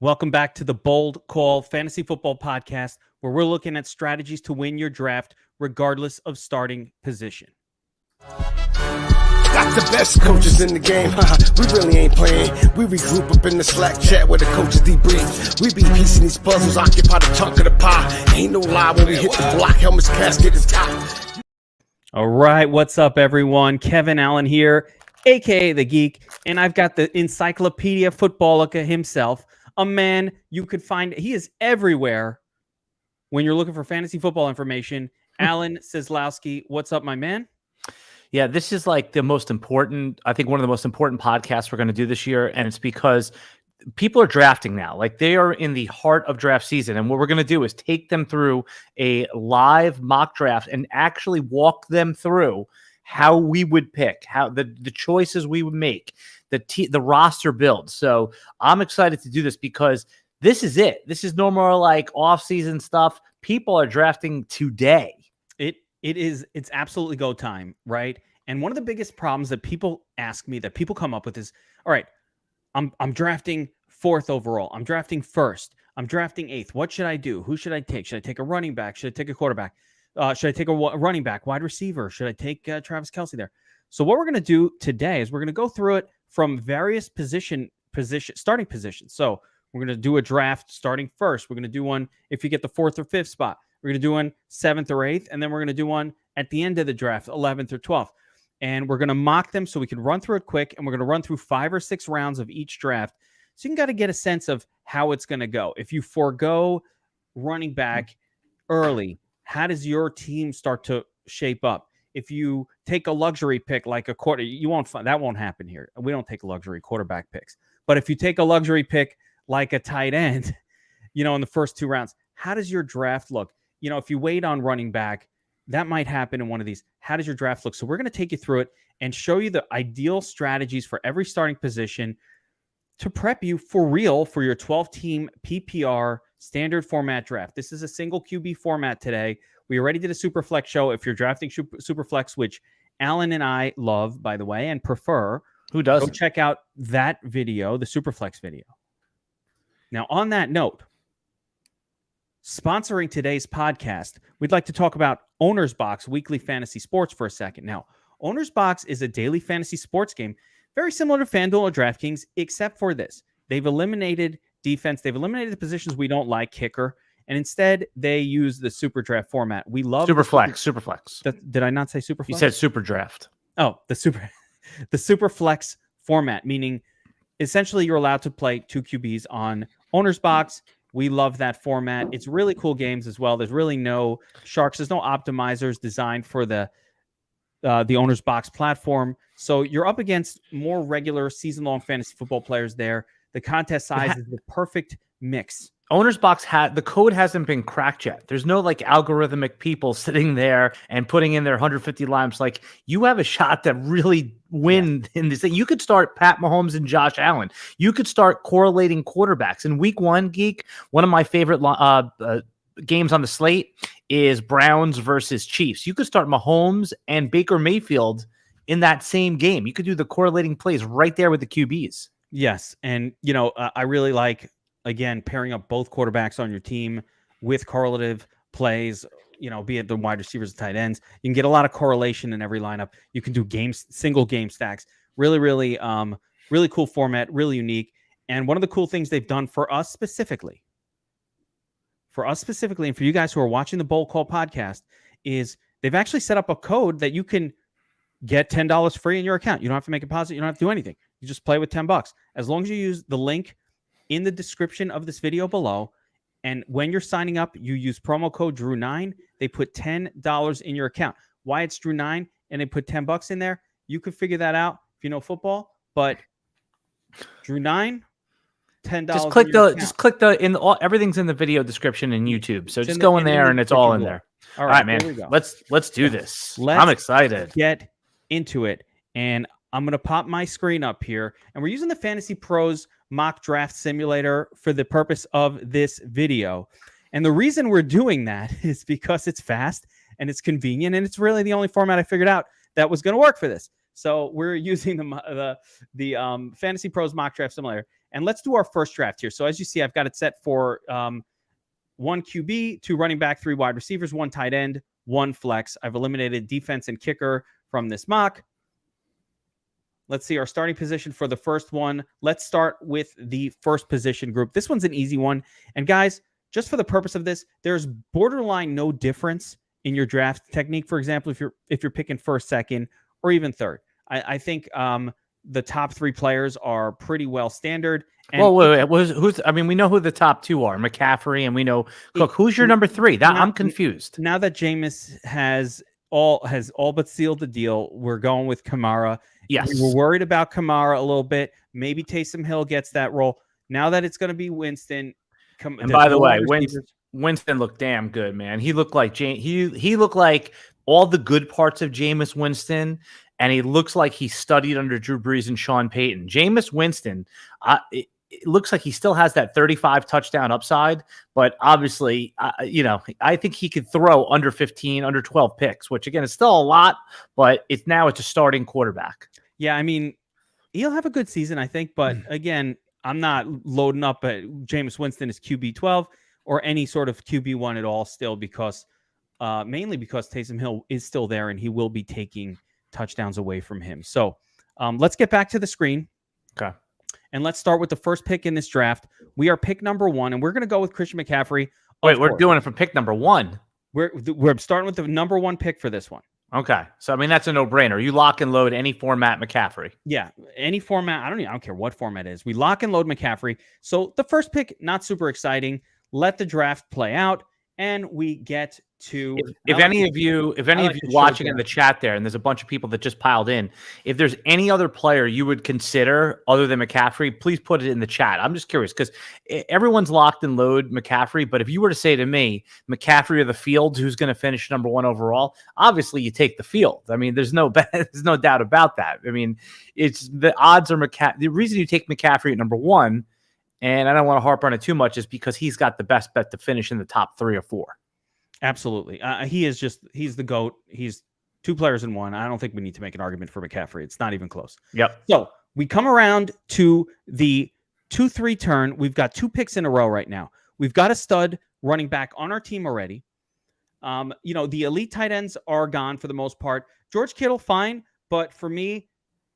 Welcome back to the Bold Call Fantasy Football Podcast, where we're looking at strategies to win your draft regardless of starting position. Got the best coaches in the game, we really ain't playing. We regroup up in the Slack chat where the coaches debrief. We be piecing these puzzles, occupy the chunk of the pie. Ain't no lie when we hit the block, helmets, casket is top. All right, what's up, everyone? Kevin Allen here, a.k.a. The Geek, and I've got the Encyclopedia Footballica himself, a man you could find. He is everywhere when you're looking for fantasy football information. Alan Seslowsky, what's up, my man? Yeah, this is like the most important, I think one of the most important podcasts we're going to do this year. And it's because people are drafting now. Like they are in the heart of draft season. And what we're going to do is take them through a live mock draft and actually walk them through how we would pick, how the choices we would make, the roster build. So I'm excited to do this because this is it. This is no more like off-season stuff. People are drafting today. It's absolutely go time, right? And one of the biggest problems that people ask me, that people come up with is, all right, I'm drafting 4th overall. I'm drafting 1st. I'm drafting 8th. What should I do? Who should I take? Should I take a running back? Should I take a quarterback? Should I take a running back, wide receiver? Should I take Travis Kelce there? So what we're going to do today is we're going to go through it from various starting positions. So we're going to do a draft starting first. We're going to do one if you get the 4th or 5th spot. We're going to do one 7th or 8th, and then we're going to do one at the end of the draft, 11th or 12th. And we're going to mock them so we can run through it quick, and we're going to run through 5 or 6 rounds of each draft. So you can got to get a sense of how it's going to go. If you forego running back early, how does your team start to shape up? If you take a luxury pick like a quarter, that won't happen here. We don't take luxury quarterback picks. But if you take a luxury pick like a tight end, in the first 2 rounds, how does your draft look? If you wait on running back, that might happen in one of these. How does your draft look? So we're going to take you through it and show you the ideal strategies for every starting position to prep you for real for your 12-team PPR standard format draft. This is a single QB format today. We already did a Superflex show. If you're drafting Superflex, which Alan and I love, by the way, and prefer, Who doesn't? go check out that video, the Superflex video. Now, on that note, sponsoring today's podcast, we'd like to talk about Owner's Box Weekly Fantasy Sports for a second. Now, Owner's Box is a daily fantasy sports game, very similar to FanDuel or DraftKings, except for this. They've eliminated defense. They've eliminated the positions we don't like, kicker, and instead they use the Super Draft format. We love Superflex. Did I not say Superflex? You said Super Draft. Oh, the Superflex format, meaning essentially you're allowed to play 2 QBs on Owner's Box. We love that format. It's really cool games as well. There's really no sharks. There's no optimizers designed for the Owner's Box platform. So you're up against more regular season-long fantasy football players there. The contest size is the perfect mix. Owner's Box the code hasn't been cracked yet. There's no like algorithmic people sitting there and putting in their 150 lines. Like you have a shot to really win in this thing. You could start Pat Mahomes and Josh Allen. You could start correlating quarterbacks. In week 1, Geek, one of my favorite games on the slate is Browns versus Chiefs. You could start Mahomes and Baker Mayfield in that same game. You could do the correlating plays right there with the QBs. Yes. And, I really like, again, pairing up both quarterbacks on your team with correlative plays, be it the wide receivers, tight ends. You can get a lot of correlation in every lineup. You can do single game stacks. Really, really, really cool format, really unique. And one of the cool things they've done for us specifically, and for you guys who are watching the Bold Call podcast, is they've actually set up a code that you can get $10 free in your account. You don't have to make a deposit. You don't have to do anything. You just play with $10. As long as you use the link in the description of this video below, and when you're signing up, you use promo code Drew9, they put $10 in your account. Why it's Drew9 and they put $10 in there, you could figure that out if you know football, but Drew9, $10. Just click everything's in the video description in YouTube. So just go in there and it's all in there. All right, man. Let's do this. I'm excited. Get into it. And I'm going to pop my screen up here, and we're using the Fantasy Pros mock draft simulator for the purpose of this video. And the reason we're doing that is because it's fast and it's convenient, and it's really the only format I figured out that was going to work for this. So we're using the Fantasy Pros mock draft simulator. And let's do our first draft here. So as you see, I've got it set for 1 QB, 2 running back, 3 wide receivers, 1 tight end, 1 flex. I've eliminated defense and kicker from this mock. Let's see our starting position for the first one. Let's start with the first position group. This one's an easy one. And guys, just for the purpose of this, there's borderline no difference in your draft technique. For example, if you're picking first, second, or even third, I think the top 3 players are pretty well standard. And well, wait. Who's? I mean, we know who the top 2 are, McCaffrey, and we know Cook. Who's your number 3? I'm confused. Now that Jameis has all but sealed the deal, we're going with Kamara. Yes, we were worried about Kamara a little bit. Maybe Taysom Hill gets that role. Now that it's going to be Winston. And by the way, Winston looked damn good, man. He looked like he looked like all the good parts of Jameis Winston, and he looks like he studied under Drew Brees and Sean Payton. Jameis Winston, it looks like he still has that 35 touchdown upside, but obviously, I think he could throw under 15, under 12 picks, which again is still a lot, but it's a starting quarterback. Yeah, I mean, he'll have a good season, I think, but again, I'm not loading up at Jameis Winston as QB12 or any sort of QB1 at all still because mainly because Taysom Hill is still there and he will be taking touchdowns away from him. So let's get back to the screen. Okay. And let's start with the first pick in this draft. We are pick number 1, and we're going to go with Christian McCaffrey. Wait, we're doing it from pick number 1. We're starting with the number 1 pick for this one. Okay. So, I mean, that's a no-brainer. You lock and load any format McCaffrey. Yeah, any format. I don't care what format it is. We lock and load McCaffrey. So the first pick, not super exciting. Let the draft play out, and we get to if any of you watching in the chat there, and there's a bunch of people that just piled in, if there's any other player you would consider other than McCaffrey, please put it in the chat. I'm just curious because everyone's locked and load McCaffrey, but if you were to say to me McCaffrey or the Fields, who's going to finish number 1 overall, obviously you take the Field. I mean, there's no doubt about that. I mean, it's the odds are the reason you take McCaffrey at number 1, and I don't want to harp on it too much, is because he's got the best bet to finish in the top 3 or 4. Absolutely. He's the GOAT. He's 2 players in 1. I don't think we need to make an argument for McCaffrey. It's not even close. Yep. So we come around to the 2-3 turn. We've got 2 picks in a row right now. We've got a stud running back on our team already. The elite tight ends are gone for the most part. George Kittle, fine. But for me,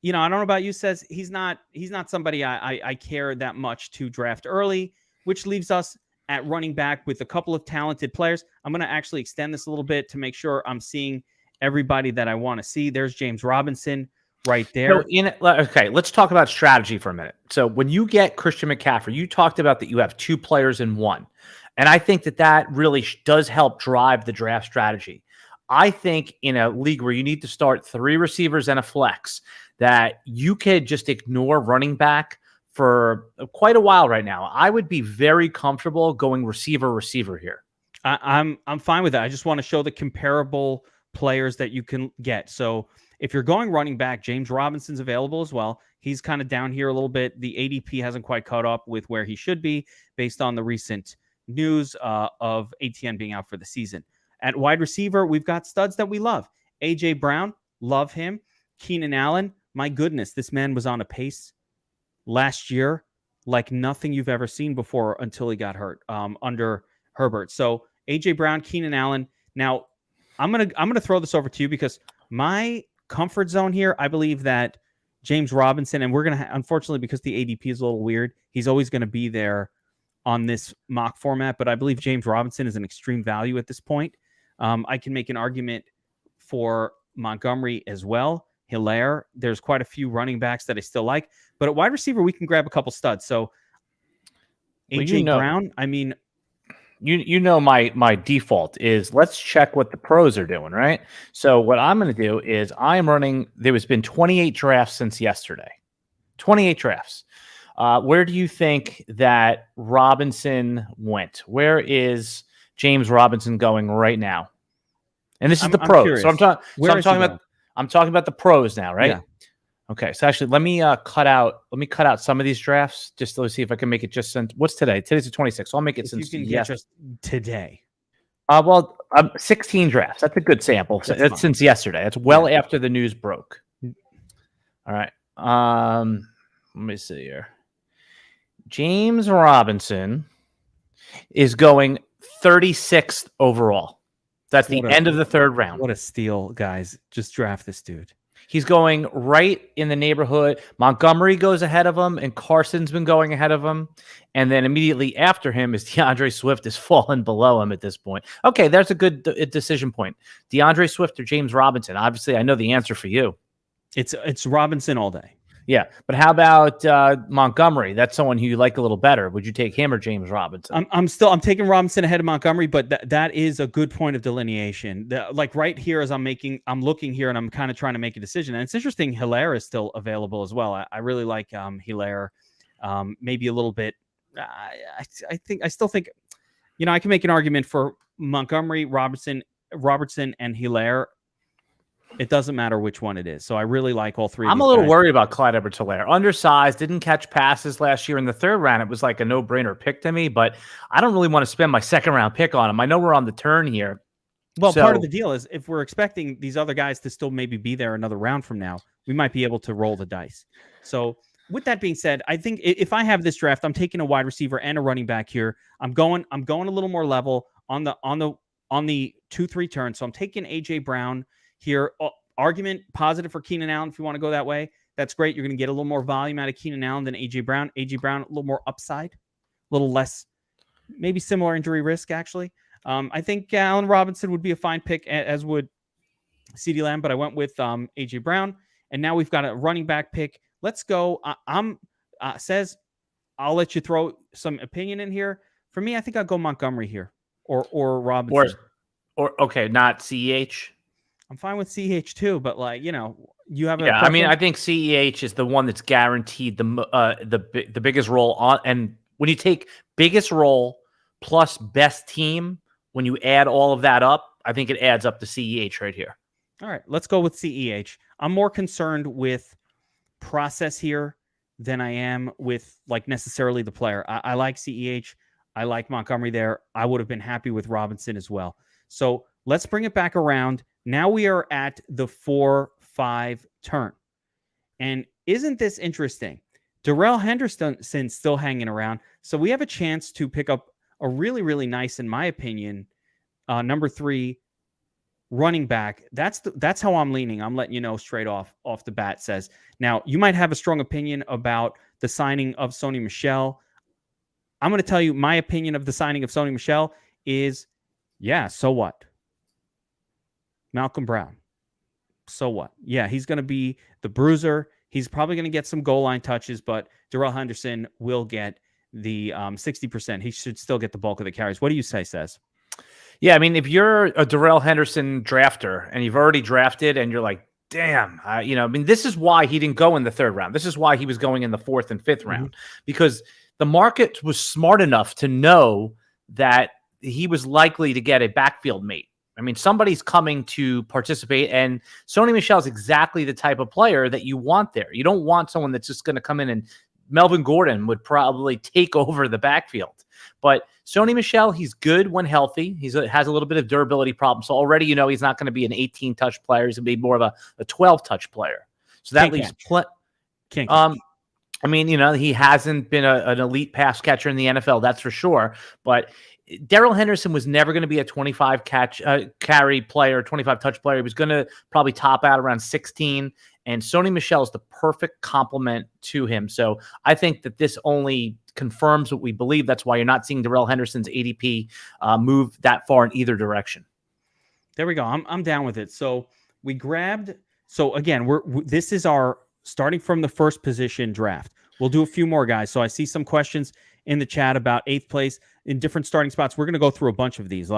I don't know about you, says he's not somebody I care that much to draft early, which leaves us at running back with a couple of talented players. I'm going to actually extend this a little bit to make sure I'm seeing everybody that I want to see. There's James Robinson right there. Okay, let's talk about strategy for a minute. So when you get Christian McCaffrey, you talked about that you have 2 players in 1. And I think that really does help drive the draft strategy. I think in a league where you need to start 3 receivers and a flex, that you could just ignore running back for quite a while right now. I would be very comfortable going receiver here. I'm fine with that. I just want to show the comparable players that you can get. So if you're going running back, James Robinson's available as well. He's kind of down here a little bit. The ADP hasn't quite caught up with where he should be based on the recent news of ATN being out for the season. At wide receiver, we've got studs that we love. A.J. Brown, love him. Keenan Allen, my goodness, this man was on a pace last year like nothing you've ever seen before until he got hurt under Herbert. So A.J. Brown, Keenan Allen. Now, I'm gonna throw this over to you because my comfort zone here, I believe that James Robinson, and we're gonna unfortunately because the ADP is a little weird, he's always gonna be there on this mock format. But I believe James Robinson is an extreme value at this point. I can make an argument for Montgomery as well. Hilaire, there's quite a few running backs that I still like, but at wide receiver we can grab a couple studs. So AJ Brown, I mean, my default is let's check what the pros are doing, right? So what I'm going to do is there's been 28 drafts since yesterday. 28 drafts. Where do you think that Robinson went? Where is James Robinson going right now? And this is the pros. So I'm talking about the pros now, right? Yeah. Okay. So actually, let me cut out some of these drafts just to see if I can make it just since what's today? Today's the 26th. So I'll make it since you can get just today. 16 drafts. That's a good sample. That's since yesterday. That's well after the news broke. All right. Let me see here. James Robinson is going 36th overall. That's the end of the third round. What a steal, guys. Just draft this dude. He's going right in the neighborhood. Montgomery goes ahead of him, and Carson's been going ahead of him. And then immediately after him is DeAndre Swift is fallen below him at this point. Okay, there's a good decision point. DeAndre Swift or James Robinson? Obviously, I know the answer for you. It's Robinson all day. Yeah, but how about Montgomery? That's someone who you like a little better. Would you take him or James Robinson? I'm taking Robinson ahead of Montgomery, but that is a good point of delineation. Like right here, as I'm looking here and I'm kind of trying to make a decision. And it's interesting, Hilaire is still available as well. I really like Hilaire. Maybe a little bit. I still think, I can make an argument for Montgomery, Robertson, and Hilaire. It doesn't matter which one it is. So I really like all three. I'm a little worried about Clyde Edwards-Helaire. Undersized, didn't catch passes last year in the third round. It was like a no-brainer pick to me, but I don't really want to spend my second-round pick on him. I know we're on the turn here. Well, part of the deal is if we're expecting these other guys to still maybe be there another round from now, we might be able to roll the dice. So with that being said, I think if I have this draft, I'm taking a wide receiver and a running back here. I'm going a little more level on the 2-3 turn. So I'm taking AJ Brown here. Argument positive for Keenan Allen if you want to go that way. That's great. You're going to get a little more volume out of Keenan Allen than AJ Brown. AJ Brown, a little more upside, a little less, maybe similar injury risk, actually. I think Allen Robinson would be a fine pick, as would CeeDee Lamb, but I went with AJ Brown. And now we've got a running back pick. Let's go. Says, I'll let you throw some opinion in here. For me, I think I'll go Montgomery here or Robinson. Or okay, not CEH. I'm fine with CEH too, but you have a I mean, I think CEH is the one that's guaranteed the biggest role on. And when you take biggest role plus best team, when you add all of that up, I think it adds up to CEH right here. All right, let's go with CEH. I'm more concerned with process here than I am with necessarily the player. I like CEH. I like Montgomery there. I would have been happy with Robinson as well. So let's bring it back around. Now we are at the 4-5 turn. And isn't this interesting? Darrell Henderson's still hanging around. So we have a chance to pick up a really, really nice, in my opinion, number 3 running back. That's how I'm leaning. I'm letting you know straight off the bat. Says, now you might have a strong opinion about the signing of Sony Michelle. I'm going to tell you my opinion of the signing of Sony Michelle is, yeah, so what? Malcolm Brown. So what? Yeah, he's going to be the bruiser. He's probably going to get some goal line touches, but Darrell Henderson will get the 60%. He should still get the bulk of the carries. What do you say, Says? Yeah, I mean, if you're a Darrell Henderson drafter and you've already drafted and you're like, damn, this is why he didn't go in the third round. This is why he was going in the 4th and 5th round, because the market was smart enough to know that he was likely to get a backfield mate. I mean, somebody's coming to participate, and Sony Michelle is exactly the type of player that you want there. You don't want someone that's just going to come in, and Melvin Gordon would probably take over the backfield. But Sony Michelle, he's good when healthy. He has a little bit of durability problem. So already, he's not going to be an 18-touch player. He's going to be more of a 12-touch player. So that leaves he hasn't been an elite pass catcher in the NFL, that's for sure. But Darrell Henderson was never going to be a 25 carry player, 25 touch player. He was going to probably top out around 16. And Sony Michelle is the perfect complement to him. So I think that this only confirms what we believe. That's why you're not seeing Darrell Henderson's ADP move that far in either direction. There we go. I'm down with it. So we grabbed. So again, this is our starting from the first position draft. We'll do a few more, guys. So I see some questions in the chat about 8th place in different starting spots. We're going to go through a bunch of these.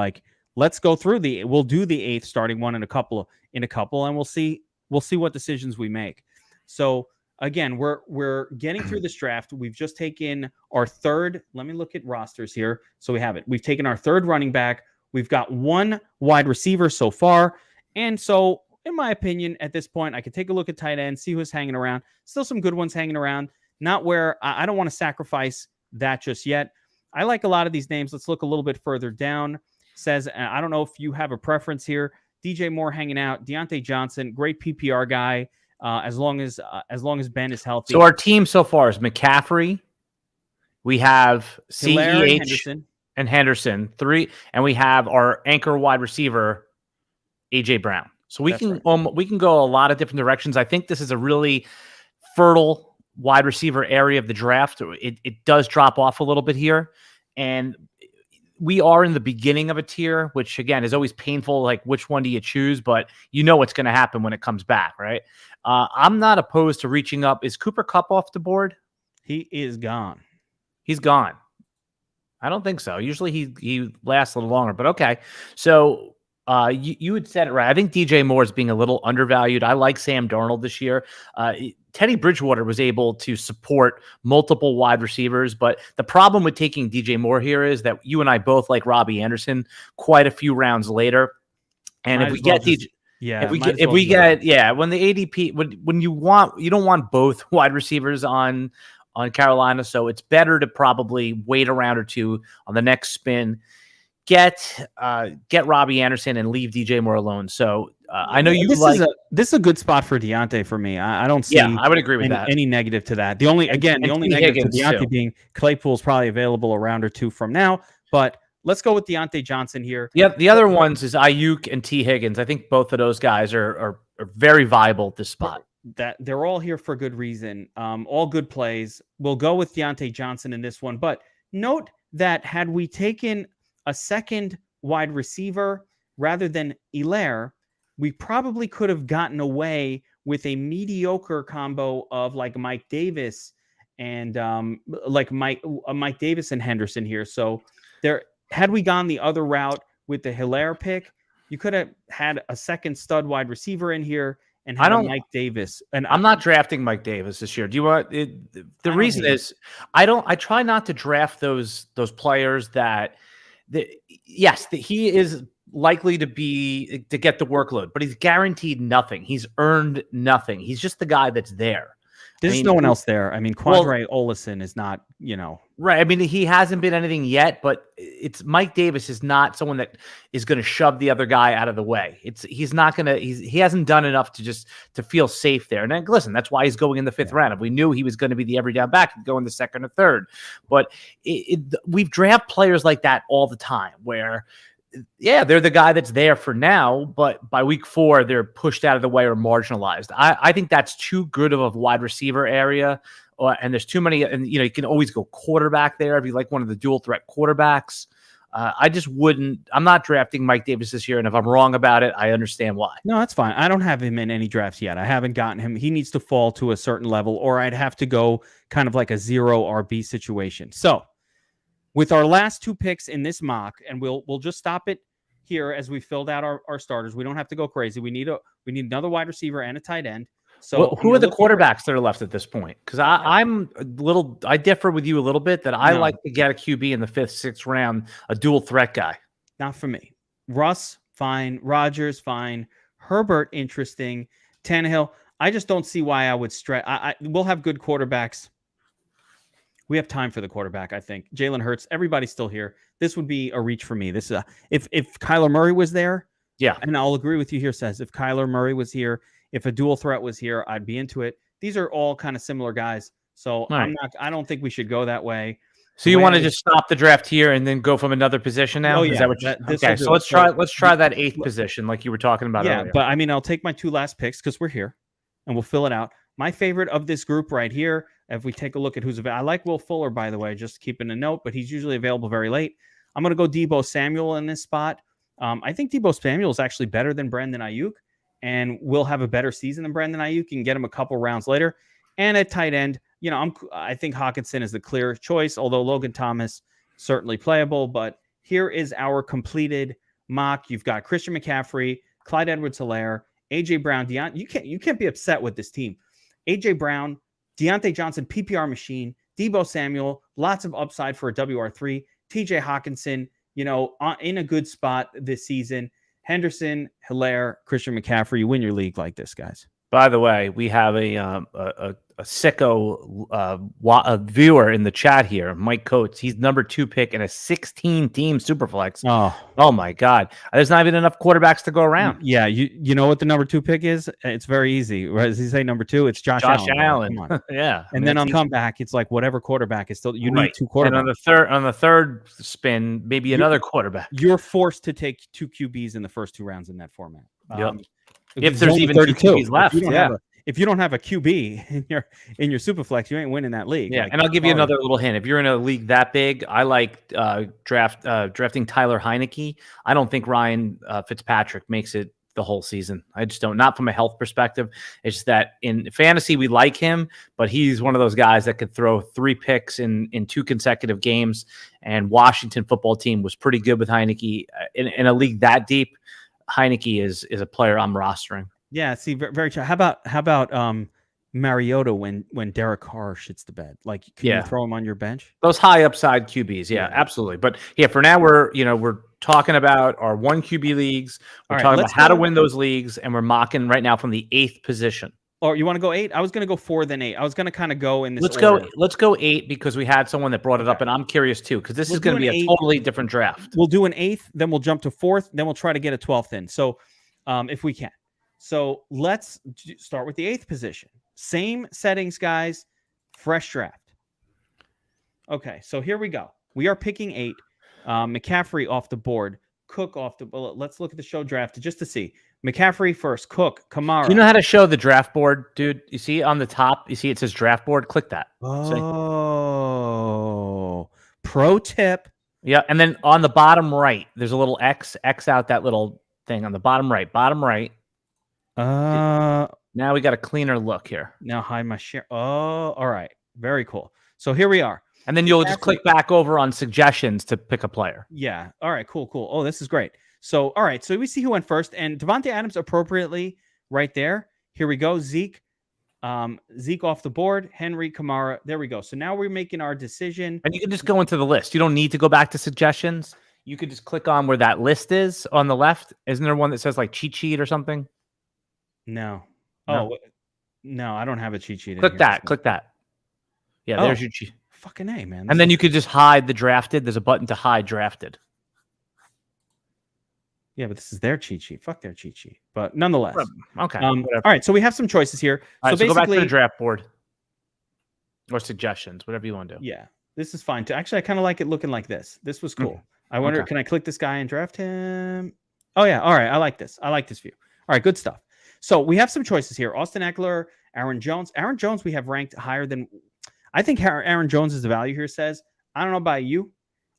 Let's go through we'll do the 8th starting one in a couple, and we'll see what decisions we make. So again, we're getting through this draft. We've just taken our 3rd. Let me look at rosters here. So we have it. We've taken our 3rd running back. We've got 1 wide receiver so far. And so in my opinion, at this point, I could take a look at tight end, see who's hanging around. Still some good ones hanging around. Not where I don't want to sacrifice that just yet. I like a lot of these names. Let's look a little bit further down. Says, I don't know if you have a preference here. DJ Moore hanging out. Deontay Johnson, great PPR guy. As long as Ben is healthy. So our team so far is McCaffrey, We have Hilaire and CEH Henderson. and Henderson, 3, and we have our anchor wide receiver, AJ Brown. So we can go a lot of different directions. I think this is a really fertile wide receiver area of the draft. It does drop off a little bit here, and we are in the beginning of a tier, which again is always painful. Like, which one do you choose? But you know what's going to happen when it comes back, right? I'm not opposed to reaching up. Is Cooper Kupp off the board? He is gone. He's gone. I don't think so. Usually he lasts a little longer, but okay. So you had said it right. I think DJ Moore is being a little undervalued. I like Sam Darnold this year. Teddy Bridgewater was able to support multiple wide receivers, but the problem with taking DJ Moore here is that you and I both like Robbie Anderson quite a few rounds later. And if we get DJ, when the ADP, when you don't want both wide receivers on Carolina, so it's better to probably wait a round or two on the next spin. Get Robbie Anderson and leave DJ Moore alone. So I know you this is a good spot for Deontay for me. I don't see. I would agree with that. Any negative to that. The only negative to Deontay being Claypool's probably available a round or two from now. But let's go with Deontay Johnson here. Yeah, the other ones is Ayuk and T Higgins. I think both of those guys are very viable at this spot. That they're all here for good reason. All good plays. We'll go with Deontay Johnson in this one. But note that had we taken a second wide receiver rather than Hilaire, we probably could have gotten away with a mediocre combo of like Mike Davis and Mike Davis and Henderson here. So had we gone the other route with the Hilaire pick, you could have had a second stud wide receiver in here and had Mike Davis. And I'm not drafting Mike Davis this year. Do you want it? The reason is I try not to draft those players that he is likely to get the workload, but he's guaranteed nothing. He's earned nothing. He's just the guy that's there. There's no one else there. I mean, Quadre Olison is not, right. I mean, he hasn't been anything yet, but it's Mike Davis is not someone that is going to shove the other guy out of the way. He hasn't done enough to feel safe there. And then, listen, that's why he's going in the 5th round. If we knew he was going to be the every down back, he'd go in the 2nd or 3rd. But we've draft players like that all the time where, they're the guy that's there for now, but by week 4, they're pushed out of the way or marginalized. I think that's too good of a wide receiver area, and there's too many. And you can always go quarterback there if you like one of the dual threat quarterbacks. I just wouldn't. I'm not drafting Mike Davis this year, and if I'm wrong about it, I understand why. No, that's fine. I don't have him in any drafts yet. I haven't gotten him. He needs to fall to a certain level, or I'd have to go kind of like a 0 RB situation. So, with our last 2 picks in this mock, and we'll just stop it here as we filled out our starters. We don't have to go crazy. We need another wide receiver and a tight end. So who are the quarterbacks that are left at this point? Because I differ with you a little bit that I like to get a QB in the 5th, 6th round, a dual threat guy. Not for me. Russ, fine. Rodgers, fine. Herbert, interesting. Tannehill, I just don't see why I would stretch. We'll have good quarterbacks. We have time for the quarterback, I think. Jalen Hurts, everybody's still here. This would be a reach for me. This is if Kyler Murray was there, and I'll agree with you here, Says. If Kyler Murray was here, if a dual threat was here, I'd be into it. These are all kind of similar guys. So I don't think we should go that way. So you want to just stop the draft here and then go from another position now? Oh, yeah. Is that what okay, so let's try that 8th position like you were talking about earlier. But I mean, I'll take my 2 last picks because we're here and we'll fill it out. My favorite of this group right here, if we take a look at who's available, I like Will Fuller, by the way, just keeping a note, but he's usually available very late. I'm going to go Deebo Samuel in this spot. I think Deebo Samuel is actually better than Brandon Ayuk and will have a better season than Brandon Ayuk. You can get him a couple rounds later. And at tight end, I think Hawkinson is the clear choice, although Logan Thomas certainly playable. But here is our completed mock. You've got Christian McCaffrey, Clyde Edwards-Helaire, AJ Brown, you can't be upset with this team. AJ Brown, Deontay Johnson, PPR machine, Deebo Samuel, lots of upside for a WR3, TJ Hawkinson, in a good spot this season. Henderson, Helaire, Christian McCaffrey, you win your league like this, guys. By the way, we have a sicko viewer in the chat here, Mike Coates. He's number 2 pick in a 16-team Superflex. Oh my God! There's not even enough quarterbacks to go around. Yeah, you know what the number 2 pick is? It's very easy. Right? Does he say number 2? It's Josh Allen. Come on. Yeah, and then on the comeback, it's like whatever quarterback is still. You need 2 quarterbacks. And on the third spin, maybe another quarterback. You're forced to take 2 QBs in the first 2 rounds in that format. Yep. If there's even 2 QBs left, if you don't have a QB in your Superflex, you ain't winning that league. Yeah, and I'll give you another little hint. If you're in a league that big, I like drafting Tyler Heineke. I don't think Ryan Fitzpatrick makes it the whole season. I just don't. Not from a health perspective. It's just that in fantasy we like him, but he's one of those guys that could throw 3 picks in 2 consecutive games. And Washington football team was pretty good with Heineke in a league that deep. Heineke is a player I'm rostering. Yeah, see, very true. How about Mariota when Derek Carr shits the bed? Like, can you throw him on your bench? Those high upside QBs, yeah, absolutely. But yeah, for now we're talking about our 1 QB leagues. We're talking about how to win those leagues, and we're mocking right now from the 8th position. Or you want to go 8? I was going to go 4 then 8. I was going to kind of go in this. Let's go 8 because we had someone that brought it up, and I'm curious too because this is going to be a totally different draft. We'll do an 8th, then we'll jump to 4th, then we'll try to get a 12th in. So, if we can. So let's start with the 8th position. Same settings, guys. Fresh draft. Okay, so here we go. We are picking 8. McCaffrey off the board. Cook off the board. Let's look at the show draft just to see. McCaffrey first. Cook. Kamara. Do you know how to show the draft board, dude? You see on the top? You see it says draft board? Click that. Oh. Pro tip. Yeah, and then on the bottom right, there's a little X out that little thing on the bottom right. Bottom right. Now we got a cleaner look here. Now hide my share. Oh, all right. Very cool. So here we are. And then you'll just click back over on suggestions to pick a player. Yeah. All right. Cool. Oh, this is great. So, all right. So we see who went first. And Devontae Adams appropriately right there. Here we go. Zeke off the board. Henry, Kamara. There we go. So now we're making our decision. And you can just go into the list. You don't need to go back to suggestions. You could just click on where that list is on the left. Isn't there one that says like cheat sheet or something? No. Oh, no, I don't have a cheat sheet. Click that. Click that. Yeah, there's your cheat. Fucking A, man. And then you could just hide the drafted. There's a button to hide drafted. Yeah, but this is their cheat sheet. Fuck their cheat sheet. But nonetheless. Okay. All right, so we have some choices here. All right, so go back to the draft board. Or suggestions, whatever you want to do. Yeah, this is fine too. Actually, I kind of like it looking like this. This was cool. I wonder, can I click this guy and draft him? Oh, yeah. All right. I like this. I like this view. All right, good stuff. So we have some choices here. Austin Eckler, Aaron Jones. Aaron Jones we have ranked higher than – I think Aaron Jones' value here says, I don't know about you.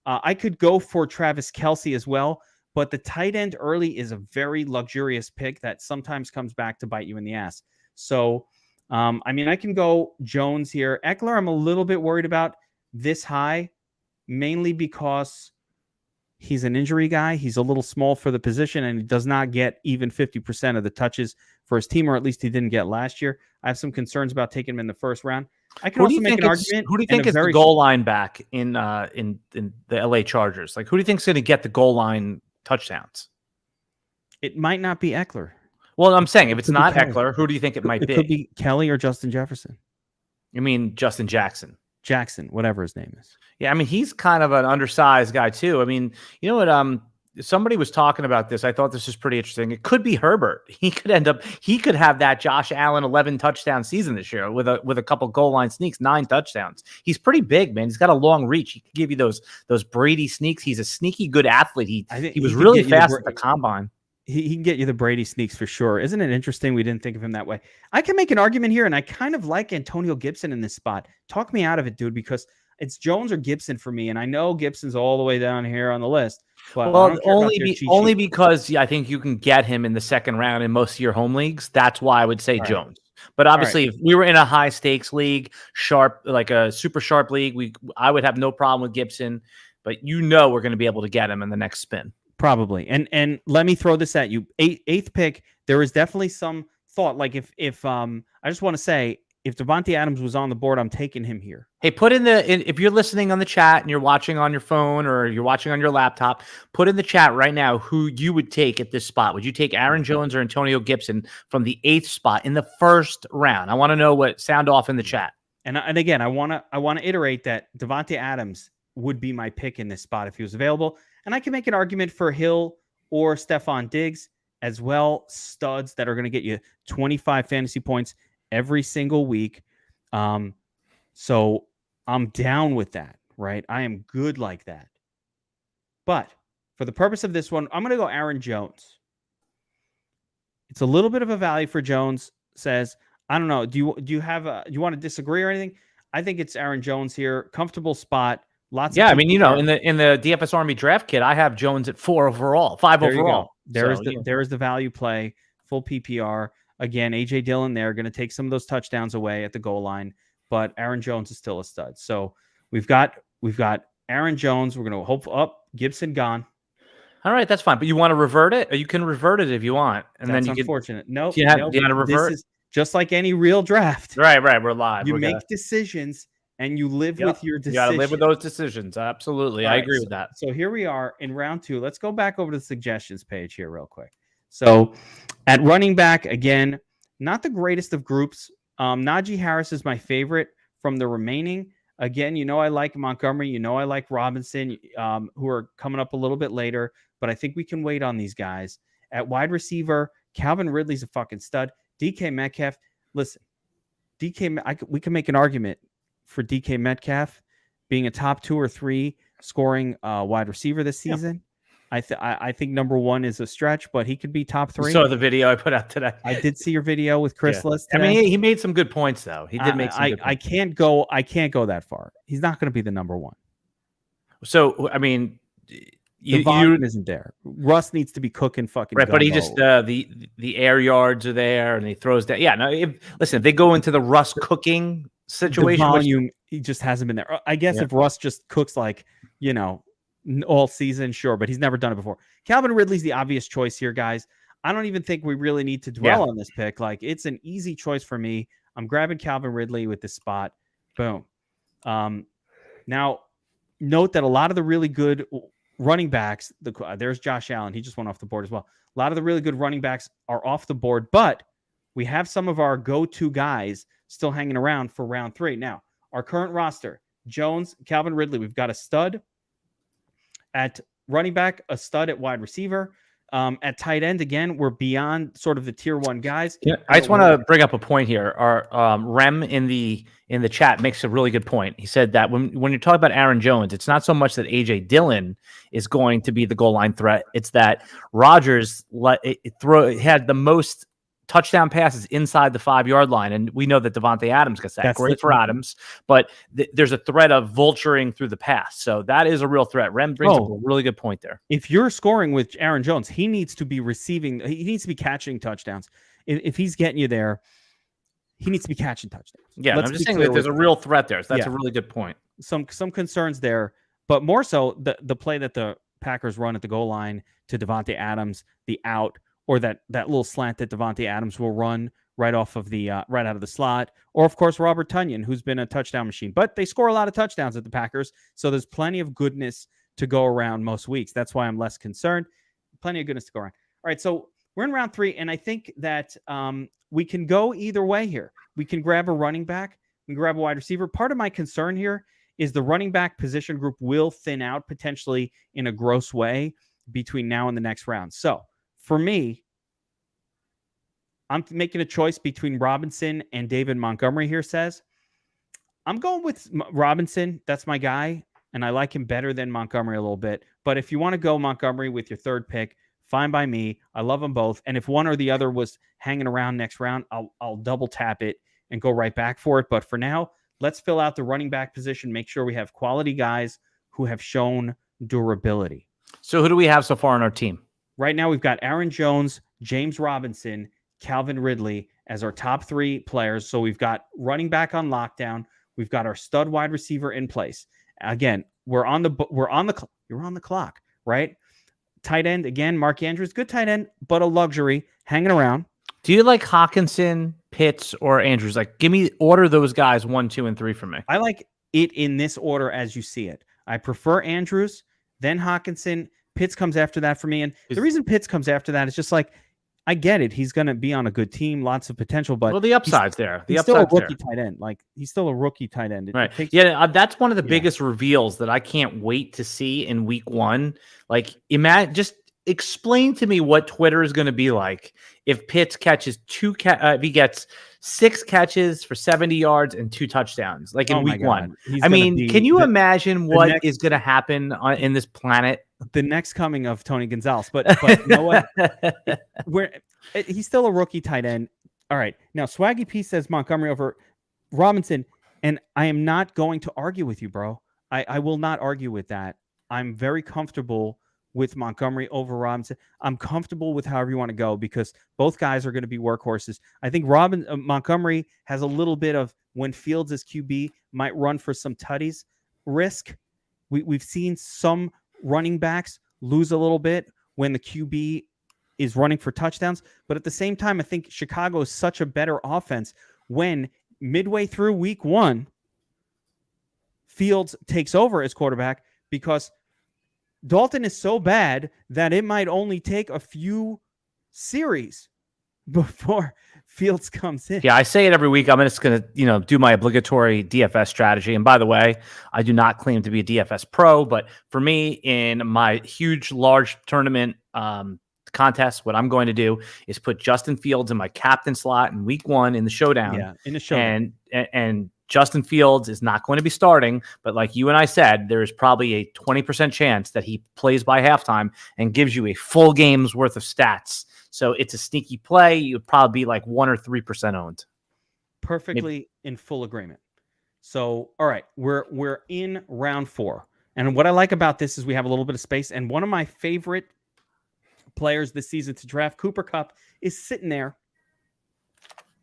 I could go for Travis Kelce as well, but the tight end early is a very luxurious pick that sometimes comes back to bite you in the ass. So, I mean, I can go Jones here. Eckler, I'm a little bit worried about this high, mainly because he's an injury guy. He's a little small for the position, and he does not get even 50% of the touches for his team, or at least he didn't get last year. I have some concerns about taking him in the first round. I can also make an argument. Who do you think is the goal line back in the LA Chargers? Like, who do you think is going to get the goal line touchdowns? It might not be Eckler. Well, I'm saying if it's not Eckler, who do you think it might be? It could be Kelly or Justin Jefferson. You mean Justin Jackson? Jackson, whatever his name is. Yeah, I mean, he's kind of an undersized guy too. I mean, you know what? Somebody was talking about this. I thought this was pretty interesting. It could be Herbert. He could have that Josh Allen 11 touchdown season this year with a couple goal line sneaks, 9 touchdowns. He's pretty big, man. He's got a long reach. He could give you those Brady sneaks. He's a sneaky good athlete. He was really fast at the combine. He can get you the Brady sneaks for sure. Isn't it interesting we didn't think of him that way? I can make an argument here, and I kind of like Antonio Gibson in this spot. Talk me out of it, dude, because it's Jones or Gibson for me, and I know Gibson's all the way down here on the list. But well, only because I think you can get him in the second round in most of your home leagues. That's why I would say Jones. But obviously, if we were in a high stakes league, like a super sharp league, I would have no problem with Gibson. But we're going to be able to get him in the next spin. Probably. And let me throw this at you. Eighth pick, there is definitely some thought. Like if I just want to say, if Devontae Adams was on the board, I'm taking him here. Hey, put if you're listening on the chat and you're watching on your phone or you're watching on your laptop, put in the chat right now who you would take at this spot. Would you take Aaron Jones or Antonio Gibson from the 8th spot in the first round? I want to know what sound off in the chat. And again, I want to iterate that Davante Adams would be my pick in this spot if he was available. And I can make an argument for Hill or Stephon Diggs as well, studs that are going to get you 25 fantasy points every single week. So I'm down with that, right? I am good like that. But for the purpose of this one, I'm going to go Aaron Jones. It's a little bit of a value for Jones. Says, I don't know. Do you want to disagree or anything? I think it's Aaron Jones here. Comfortable spot. Lots. Yeah, I mean, in the DFS Army draft kit, I have Jones at 4 overall, 5 overall. There is the value play, full PPR. Again, AJ Dillon there going to take some of those touchdowns away at the goal line, but Aaron Jones is still a stud. So we've got Aaron Jones. We're going to hope up Gibson gone. All right, that's fine. But you want to revert it? Or you can revert it if you want. And that's then you unfortunate. No, do you want to revert? This is just like any real draft. Right. We're live. You make decisions and you live with your decisions. You got to live with those decisions. Absolutely. All I right, agree with that. So here we are in round 2. Let's go back over to the suggestions page here real quick. So at running back, again, not the greatest of groups. Najee Harris is my favorite from the remaining. Again, I like Montgomery. I like Robinson, who are coming up a little bit later. But I think we can wait on these guys. At wide receiver, Calvin Ridley's a fucking stud. DK Metcalf, listen, we can make an argument for DK Metcalf being a top 2 or 3 scoring wide receiver this season. Yeah. I think number 1 is a stretch, but he could be top 3. You saw the video I put out today. I did see your video with Chris List today. I mean, he made some good points though. He did make some good points. I can't go that far. He's not going to be the number 1. So, I mean, the volume isn't there. Russ needs to be cooking fucking right, but he just the air yards are there and he throws down. Yeah, no. If they go into the Russ cooking situation, the volume he just hasn't been there. I guess if Russ just cooks like all season, sure, but he's never done it before. Calvin Ridley's the obvious choice here, guys. I don't even think we really need to dwell on this pick. Like, it's an easy choice for me. I'm grabbing Calvin Ridley with this spot. Boom. Now, note that a lot of the really good running backs, there's Josh Allen. He just went off the board as well. A lot of the really good running backs are off the board, but we have some of our go-to guys still hanging around for round 3. Now, our current roster, Jones, Calvin Ridley, we've got a stud at running back, a stud at wide receiver. At tight end, again, we're beyond sort of the tier 1 guys. Yeah, I just want to bring up a point here. Our Rem in the chat makes a really good point. He said that when you're talking about Aaron Jones, it's not so much that AJ Dillon is going to be the goal line threat. It's that Rodgers had the most touchdown passes inside the 5-yard line, and we know that Davante Adams gets that. That's great for Adams, but there's a threat of vulturing through the pass, so that is a real threat. Rem brings up a really good point there. If you're scoring with Aaron Jones, he needs to be he needs to be catching touchdowns. If he's getting you there, he needs to be catching touchdowns. Yeah, I'm just saying that there's a real threat there. So that's a really good point. Some concerns there, but more so the play that the Packers run at the goal line to Davante Adams, the out, or that little slant that Davante Adams will run right off of the right out of the slot, or of course Robert Tonyan, who's been a touchdown machine. But they score a lot of touchdowns at the Packers, so there's plenty of goodness to go around most weeks. That's why I'm less concerned. Plenty of goodness to go around. All right, so we're in round 3, and I think that we can go either way here. We can grab a running back, we can grab a wide receiver. Part of my concern here is the running back position group will thin out potentially in a gross way between now and the next round. So for me, I'm making a choice between Robinson and David Montgomery here. Says I'm going with Robinson. That's my guy, and I like him better than Montgomery a little bit. But if you want to go Montgomery with your 3rd pick, fine by me. I love them both. And if one or the other was hanging around next round, I'll double tap it and go right back for it. But for now, let's fill out the running back position. Make sure we have quality guys who have shown durability. So who do we have so far on our team? Right now, we've got Aaron Jones, James Robinson, Calvin Ridley as our top 3 players. So we've got running back on lockdown. We've got our stud wide receiver in place. Again, you're on the clock, right? Tight end, again, Mark Andrews, good tight end, but a luxury hanging around. Do you like Hawkinson, Pitts, or Andrews? Like, order those guys 1, 2, and 3 for me. I like it in this order as you see it. I prefer Andrews, then Hawkinson. Pitts comes after that for me. And the reason Pitts comes after that is just like, I get it. He's going to be on a good team, lots of potential, but the upside's there. He's still a rookie tight end. Like, he's still a rookie tight end. Right. That's one of the biggest reveals that I can't wait to see in week 1. Like, imagine, just explain to me what Twitter is going to be like if Pitts catches if he gets 6 catches for 70 yards and 2 touchdowns, like in week 1. I mean, can you imagine what is going to happen in this planet? The next coming of Tony Gonzalez, but you know what? He's still a rookie tight end. All right. Now, Swaggy P says Montgomery over Robinson, and I am not going to argue with you, bro. I will not argue with that. I'm very comfortable with Montgomery over Robinson. I'm comfortable with however you want to go because both guys are going to be workhorses. I think Montgomery has a little bit of, when Fields is QB, might run for some tutties risk. We've seen some running backs lose a little bit when the QB is running for touchdowns. But at the same time, I think Chicago is such a better offense when midway through week 1, Fields takes over as quarterback because Dalton is so bad that it might only take a few series before Fields comes in. Yeah, I say it every week. I'm just going to, do my obligatory DFS strategy. And by the way, I do not claim to be a DFS pro, but for me, in my huge, large tournament contest, what I'm going to do is put Justin Fields in my captain slot in week 1 in the showdown. Yeah, in the showdown. And Justin Fields is not going to be starting, but like you and I said, there is probably a 20% chance that he plays by halftime and gives you a full game's worth of stats. So it's a sneaky play. You'd probably be like 1 or 3% owned. Perfectly in full agreement. So, all right, we're in round 4. And what I like about this is we have a little bit of space. And one of my favorite players this season to draft, Cooper Kupp, is sitting there.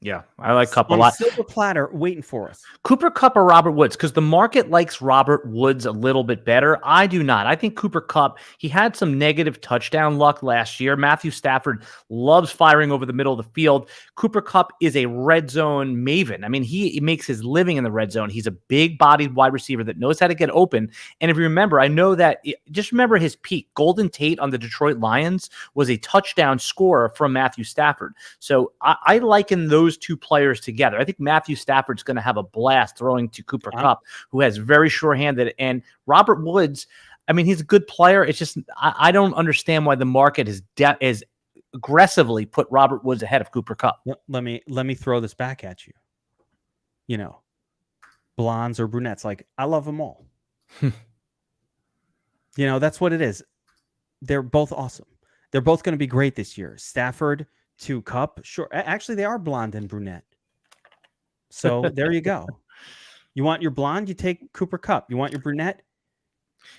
Yeah, I like Kupp a lot. Silver platter waiting for us. Cooper Kupp or Robert Woods, because the market likes Robert Woods a little bit better. I do not. I think Cooper Kupp, he had some negative touchdown luck last year. Matthew Stafford loves firing over the middle of the field. Cooper Kupp is a red zone maven. I mean, he makes his living in the red zone. He's a big-bodied wide receiver that knows how to get open. And if you remember, I know that, just remember his peak. Golden Tate on the Detroit Lions was a touchdown scorer from Matthew Stafford. So I liken those 2 players together. I think Matthew Stafford's going to have a blast throwing to Cooper Kupp, who has very sure-handed. And Robert Woods, I mean, he's a good player. It's just I don't understand why the market is aggressively put Robert Woods ahead of Cooper Kupp. Let me throw this back at you. Blondes or brunettes, like I love them all. That's what it is. They're both awesome. They're both going to be great this year. Stafford to Kupp, sure. Actually, they are blonde and brunette. So there you go. You want your blonde, you take Cooper Kupp. You want your brunette?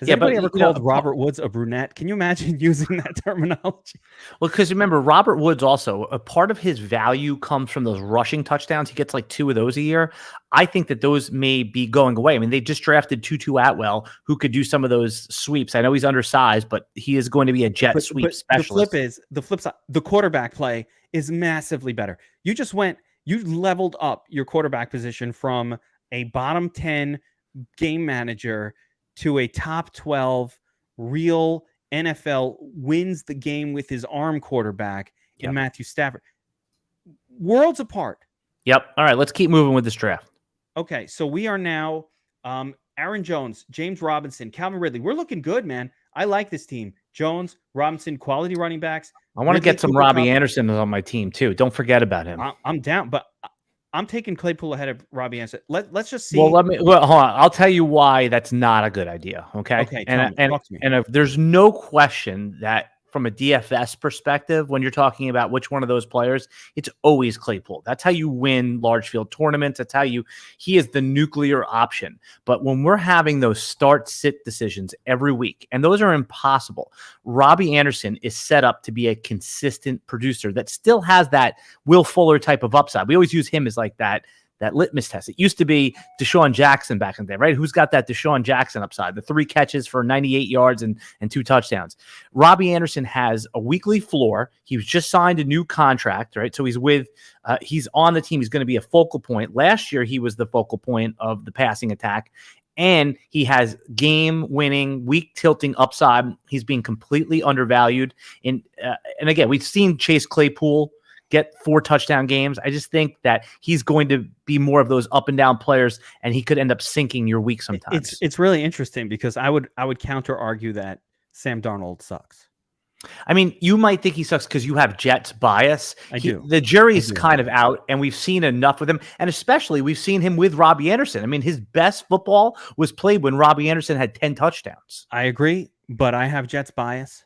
Has anybody ever called Robert Woods a brunette? Can you imagine using that terminology? Well, because remember, Robert Woods also, a part of his value comes from those rushing touchdowns. He gets like 2 of those a year. I think that those may be going away. I mean, they just drafted Tutu Atwell, who could do some of those sweeps. I know he's undersized, but he is going to be a jet sweep specialist. The flip side, the quarterback play is massively better. You leveled up your quarterback position from a bottom 10 game manager to a top 12 real NFL wins the game with his arm quarterback in Matthew Stafford. Worlds apart. Yep. All right, let's keep moving with this draft. Okay, so we are now Aaron Jones, James Robinson, Calvin Ridley. We're looking good, man. I like this team. Jones, Robinson, quality running backs. I want to get some Robbie Anderson on my team too. Don't forget about him. I'm down, but I'm taking Claypool ahead of Robbie Anderson. Let's just see. Well, hold on. I'll tell you why that's not a good idea. Okay. Okay. And if there's no question that from a DFS perspective, when you're talking about which one of those players, it's always Claypool. That's how you win large field tournaments. That's how he is the nuclear option. But when we're having those start-sit decisions every week, and those are impossible, Robbie Anderson is set up to be a consistent producer that still has that Will Fuller type of upside. We always use him as like that litmus test. It used to be Deshaun Jackson back in the day, right? Who's got that Deshaun Jackson upside? The 3 catches for 98 yards and 2 touchdowns. Robbie Anderson has a weekly floor. He was just signed a new contract, right? So he's on the team. He's going to be a focal point. Last year, he was the focal point of the passing attack. and he has game-winning, week-tilting upside. He's being completely undervalued. And again, we've seen Chase Claypool get 4 touchdown games. I just think that he's going to be more of those up and down players, and he could end up sinking your week sometimes. It's really interesting because I would counter argue that Sam Darnold sucks. I mean, you might think he sucks because you have Jets bias. I do. The jury's kind of out, and we've seen enough with him. And especially, we've seen him with Robbie Anderson. I mean, his best football was played when Robbie Anderson had 10 touchdowns. I agree, but I have Jets bias.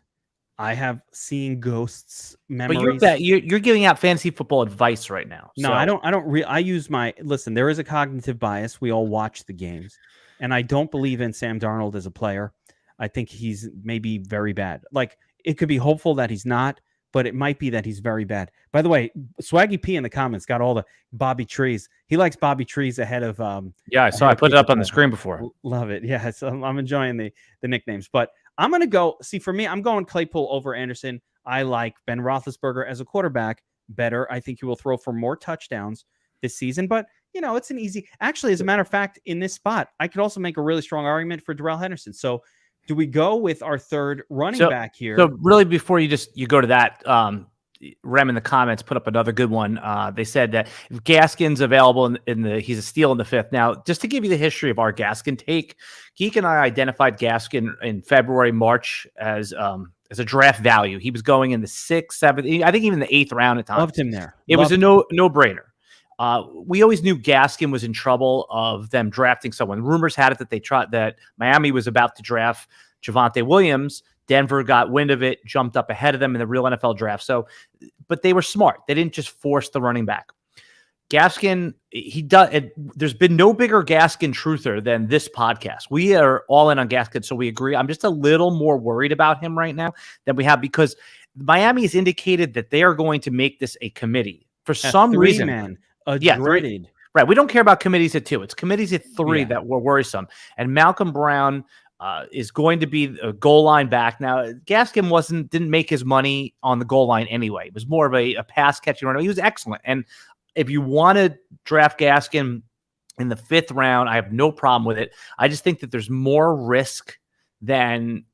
I have seen ghosts memories. But you're giving out fantasy football advice right now. No, I don't. I use my listen. There is a cognitive bias. We all watch the games, and I don't believe in Sam Darnold as a player. I think he's maybe very bad. Like, it could be hopeful that he's not, but it might be that he's very bad. By the way, Swaggy P in the comments got all the Bobby Trees. He likes Bobby Trees ahead of yeah, I saw. I put it up on the screen before. Love it. Yeah, so I'm enjoying the nicknames. But I'm gonna go. See, for me, I'm going Claypool over Anderson. I like Ben Roethlisberger as a quarterback better. I think he will throw for more touchdowns this season. But it's an easy. Actually, as a matter of fact, in this spot, I could also make a really strong argument for Darrell Henderson. So, do we go with our third running back here? So really, before you go to that, Rem in the comments put up another good one. They said that if Gaskin's available he's a steal in the 5th. Now, just to give you the history of our Gaskin take, Geek and I identified Gaskin in February, March as a draft value. He was going in the 6th, 7th, I think even the 8th round at times. Loved him there. It was a no-brainer. We always knew Gaskin was in trouble of them drafting someone. Rumors had it that Miami was about to draft Javonte Williams. Denver got wind of it, jumped up ahead of them in the real NFL draft. But they were smart. They didn't just force the running back. Gaskin, there's been no bigger Gaskin truther than this podcast. We are all in on Gaskin, so we agree. I'm just a little more worried about him right now than we have because Miami has indicated that they are going to make this a committee. For some reason, man. Dreaded. Right. We don't care about committees at 2. It's committees at 3 that were worrisome. And Malcolm Brown is going to be a goal line back. Now, Gaskin didn't make his money on the goal line anyway. It was more of a pass catching runner. He was excellent. And if you want to draft Gaskin in the 5th round, I have no problem with it. I just think that there's more risk than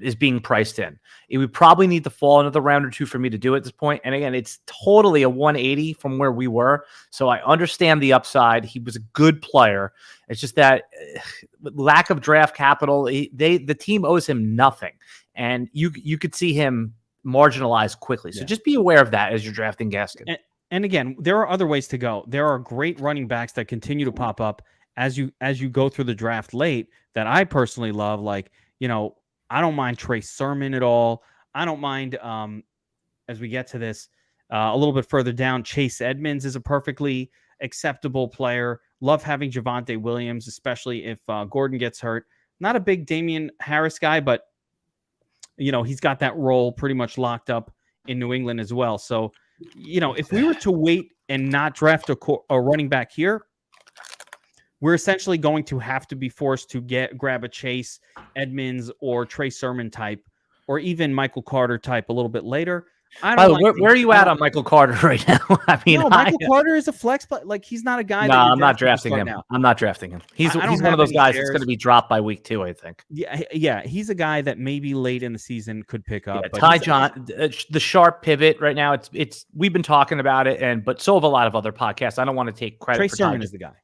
is being priced in. It would probably need to fall another round or 2 for me to do it at this point. And again, it's totally a 180 from where we were. So I understand the upside. He was a good player. It's just that lack of draft capital. The team owes him nothing, and you could see him marginalized quickly. So just be aware of that as you're drafting Gaskin. And again, there are other ways to go. There are great running backs that continue to pop up as you go through the draft late that I personally love. Like, I don't mind Trey Sermon at all. I don't mind, as we get to this a little bit further down, Chase Edmonds is a perfectly acceptable player. Love having Javonte Williams, especially if Gordon gets hurt. Not a big Damian Harris guy, but, he's got that role pretty much locked up in New England as well. So, if we were to wait and not draft a running back here, we're essentially going to have to be forced to grab a Chase Edmonds or Trey Sermon type, or even Michael Carter type a little bit later. By the way, where are you at on Michael Carter right now? I mean, Michael Carter is a flex, but like he's not a guy. No, I'm not drafting him. I'm not drafting him. He's one of those guys that's going to be dropped by week 2, I think. Yeah, he's a guy that maybe late in the season could pick up. Yeah, Ty John, the sharp pivot right now. It's we've been talking about it, but so have a lot of other podcasts. I don't want to take credit. Trey for Sermon is the guy.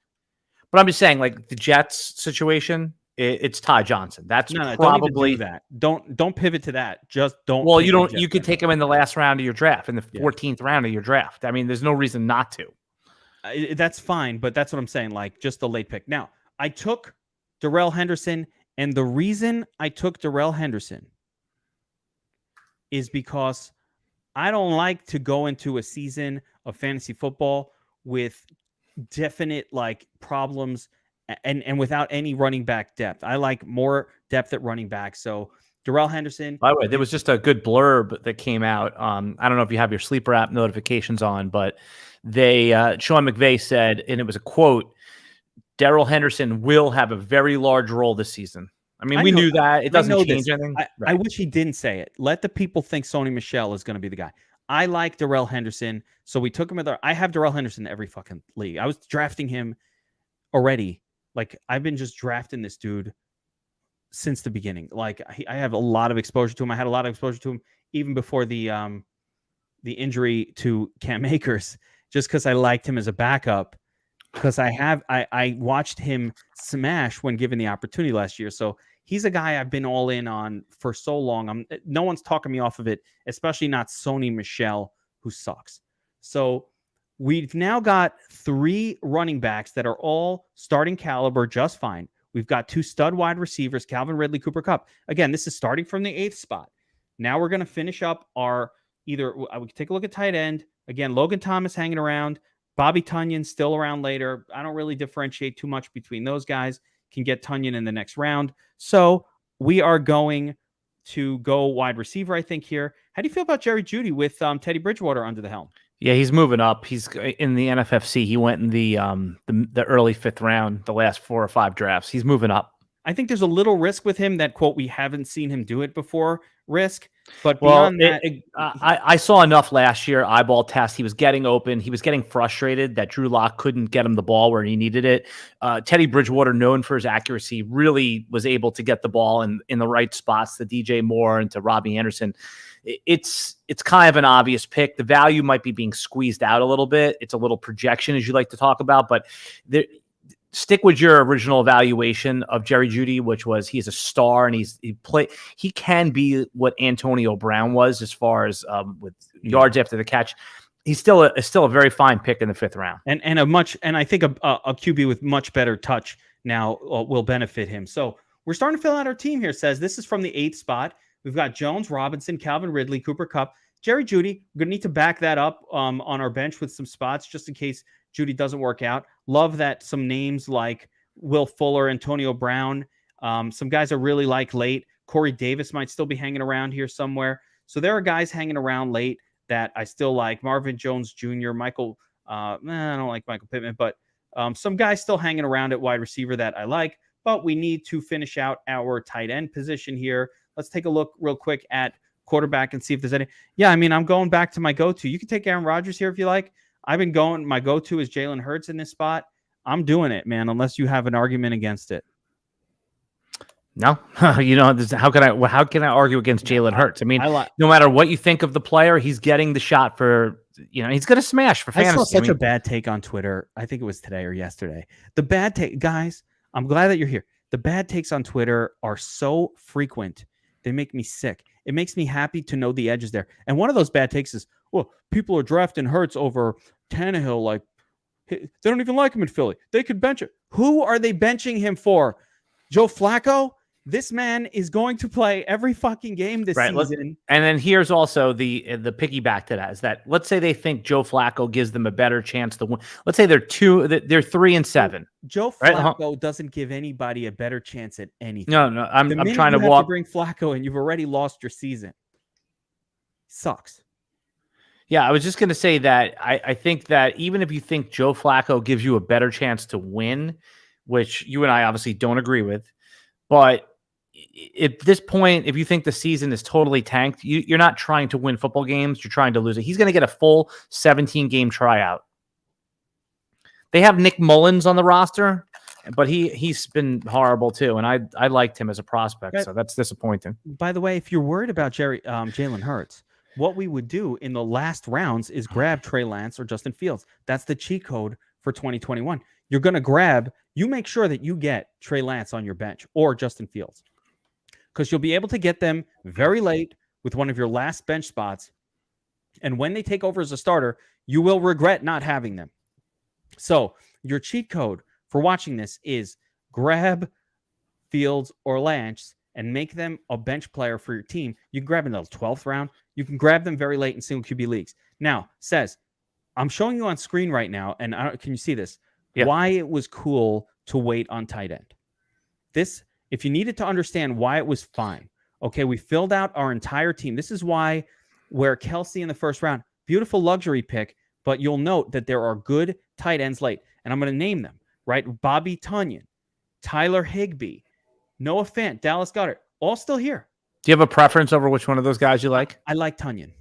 But I'm just saying, like the Jets situation, it's Ty Johnson. That's probably that. Don't pivot to that. Just don't. Well, you don't. You could take him in the last round of your draft, in the 14th round of your draft. I mean, there's no reason not to. That's fine, but that's what I'm saying. Like just the late pick. Now, I took Darrell Henderson, and the reason I took Darrell Henderson is because I don't like to go into a season of fantasy football with definite problems and without any running back depth. I like more depth at running back. So Darrell Henderson. By the way, there was just a good blurb that came out. I don't know if you have your Sleeper app notifications on, but Sean McVay said, and it was a quote, Darrell Henderson will have a very large role this season. I mean, we knew that. It doesn't change anything. I wish he didn't say it. Let the people think Sony Michelle is going to be the guy. I like Darrell Henderson, so we took him I have Darrell Henderson in every fucking league. I was drafting him already like I've been just drafting this dude since the beginning. Like I have a lot of exposure to him. I had a lot of exposure to him even before the injury to Cam Akers, just because I liked him as a backup. Because I watched him smash when given the opportunity last year. So he's a guy I've been all in on for so long. No one's talking me off of it, especially not Sony Michelle, who sucks. So we've now got 3 running backs that are all starting caliber just fine. We've got 2 stud wide receivers, Calvin Ridley, Cooper Kupp. Again, this is starting from the 8th spot. Now we're going to finish up our either. We can take a look at tight end. Again, Logan Thomas hanging around. Bobby Tunyon still around later. I don't really differentiate too much between those guys. Can get Tunyon in the next round. So we are going to go wide receiver, I think, here. How do you feel about Jerry Jeudy with Teddy Bridgewater under the helm? Yeah, he's moving up. He's in the NFFC. He went in the early 5th round, the last 4 or 5 drafts. He's moving up. I think there's a little risk with him that, quote, we haven't seen him do it before risk. But beyond that, I saw enough last year, eyeball test. He was getting open. He was getting frustrated that Drew Lock couldn't get him the ball where he needed it. Teddy Bridgewater, known for his accuracy, really was able to get the ball in the right spots to DJ Moore and to Robbie Anderson. It's kind of an obvious pick. The value might be being squeezed out a little bit. It's a little projection, as you like to talk about, but stick with your original evaluation of Jerry Jeudy, which was he's a star and he can be what Antonio Brown was as far as with yards after the catch. He's still a very fine pick in the 5th round, and I think a QB with much better touch now will benefit him. So we're starting to fill out our team here. Says this is from the 8th spot. We've got Jones, Robinson, Calvin Ridley, Cooper Kupp, Jerry Jeudy. We're gonna need to back that up on our bench with some spots just in case Jeudy doesn't work out. Love that some names like Will Fuller, Antonio Brown, some guys I really like late. Corey Davis might still be hanging around here somewhere. So there are guys hanging around late that I still like. Marvin Jones Jr., Michael, I don't like Michael Pittman, but some guys still hanging around at wide receiver that I like. But we need to finish out our tight end position here. Let's take a look real quick at quarterback and see if there's any. Yeah, I mean, I'm going back to my go-to. You can take Aaron Rodgers here if you like. I've been going, my go-to is Jalen Hurts in this spot. I'm doing it, man, unless you have an argument against it. No, how can I argue against Jalen Hurts? I mean, no matter what you think of the player, he's getting the shot for, he's going to smash for fantasy. I saw such a bad take on Twitter. I think it was today or yesterday. The bad take, guys, I'm glad that you're here. The bad takes on Twitter are so frequent. They make me sick. It makes me happy to know the edges there. And one of those bad takes is, well, people are drafting Hurts over Tannehill. Like, they don't even like him in Philly. They could bench it. Who are they benching him for? Joe Flacco? This man is going to play every fucking game this season. And then here's also the piggyback to that is that let's say they think Joe Flacco gives them a better chance to win. Let's say they're 3-7. Joe Flacco doesn't give anybody a better chance at anything. No, I'm trying to bring Flacco and you've already lost your season. Sucks. Yeah, I was just going to say that I think that even if you think Joe Flacco gives you a better chance to win, which you and I obviously don't agree with, but at this point, if you think the season is totally tanked, you're not trying to win football games. You're trying to lose it. He's going to get a full 17-game tryout. They have Nick Mullins on the roster, but he's been horrible too, and I liked him as a prospect, so that's disappointing. By the way, if you're worried about Jalen Hurts, what we would do in the last rounds is grab Trey Lance or Justin Fields. That's the cheat code for 2021. You're going to you make sure that you get Trey Lance on your bench or Justin Fields, because you'll be able to get them very late with one of your last bench spots. And when they take over as a starter, you will regret not having them. So your cheat code for watching this is grab Fields or Lance and make them a bench player for your team. You can grab them in the 12th round. You can grab them very late in single QB leagues. Now, I'm showing you on screen right now, and can you see this? Yeah. Why it was cool to wait on tight end. If you needed to understand why it was fine, okay, we filled out our entire team. This is why where Kelsey in the first round, beautiful luxury pick, but you'll note that there are good tight ends late, and I'm going to name them, right? Bobby Tunyon, Tyler Higbee, Noah Fant, Dallas Goedert, all still here. Do you have a preference over which one of those guys you like? I like Tunyon.